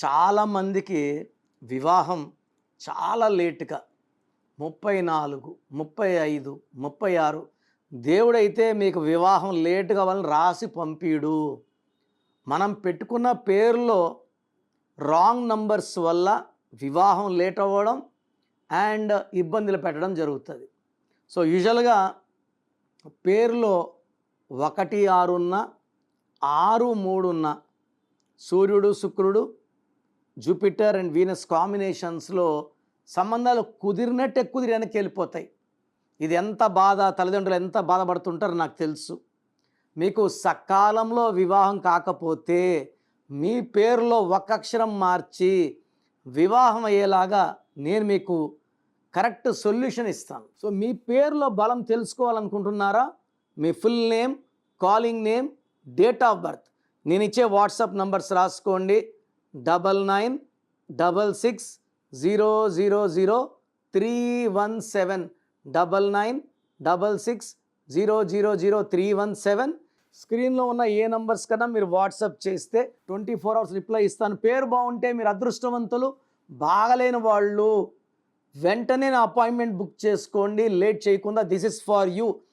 చాలామందికి వివాహం చాలా లేటుగా 34, 35, 36 దేవుడైతే మీకు వివాహం లేటుగా వాళ్ళని రాసి పంపిడు. మనం పెట్టుకున్న పేరులో రాంగ్ నంబర్స్ వల్ల వివాహం లేట్ అవ్వడం అండ్ ఇబ్బందులు పెట్టడం జరుగుతుంది. సో యూజువల్గా పేరులో 1, 6 ఉన్న 6, 3 ఉన్న సూర్యుడు, శుక్రుడు, జూపిటర్ అండ్ వీనస్ కాంబినేషన్స్లో సంబంధాలు కుదిరినట్టే కుదిరి వెనక్కి వెళ్ళిపోతాయి. ఇది ఎంత బాధ, తల్లిదండ్రులు ఎంత బాధపడుతుంటారో నాకు తెలుసు. మీకు సకాలంలో వివాహం కాకపోతే మీ పేరులో ఒక అక్షరం మార్చి వివాహం అయ్యేలాగా నేను మీకు కరెక్ట్ సొల్యూషన్ ఇస్తాను. సో మీ పేరులో బలం తెలుసుకోవాలనుకుంటున్నారా? మీ full name, calling name, date of birth నేను ఇచ్చే వాట్సాప్ నంబర్స్ రాసుకోండి. 9966000317 9966000317. స్క్రీన్లో ఉన్న ఏ నంబర్స్ కన్నా మీరు వాట్సాప్ చేస్తే 24 hours రిప్లై ఇస్తాను. పేరు బాగుంటే మీరు అదృష్టవంతులు, బాగలేని వాళ్ళు వెంటనే నా అపాయింట్మెంట్ బుక్ చేసుకోండి. లేట్ చేయకుండా. This is for you.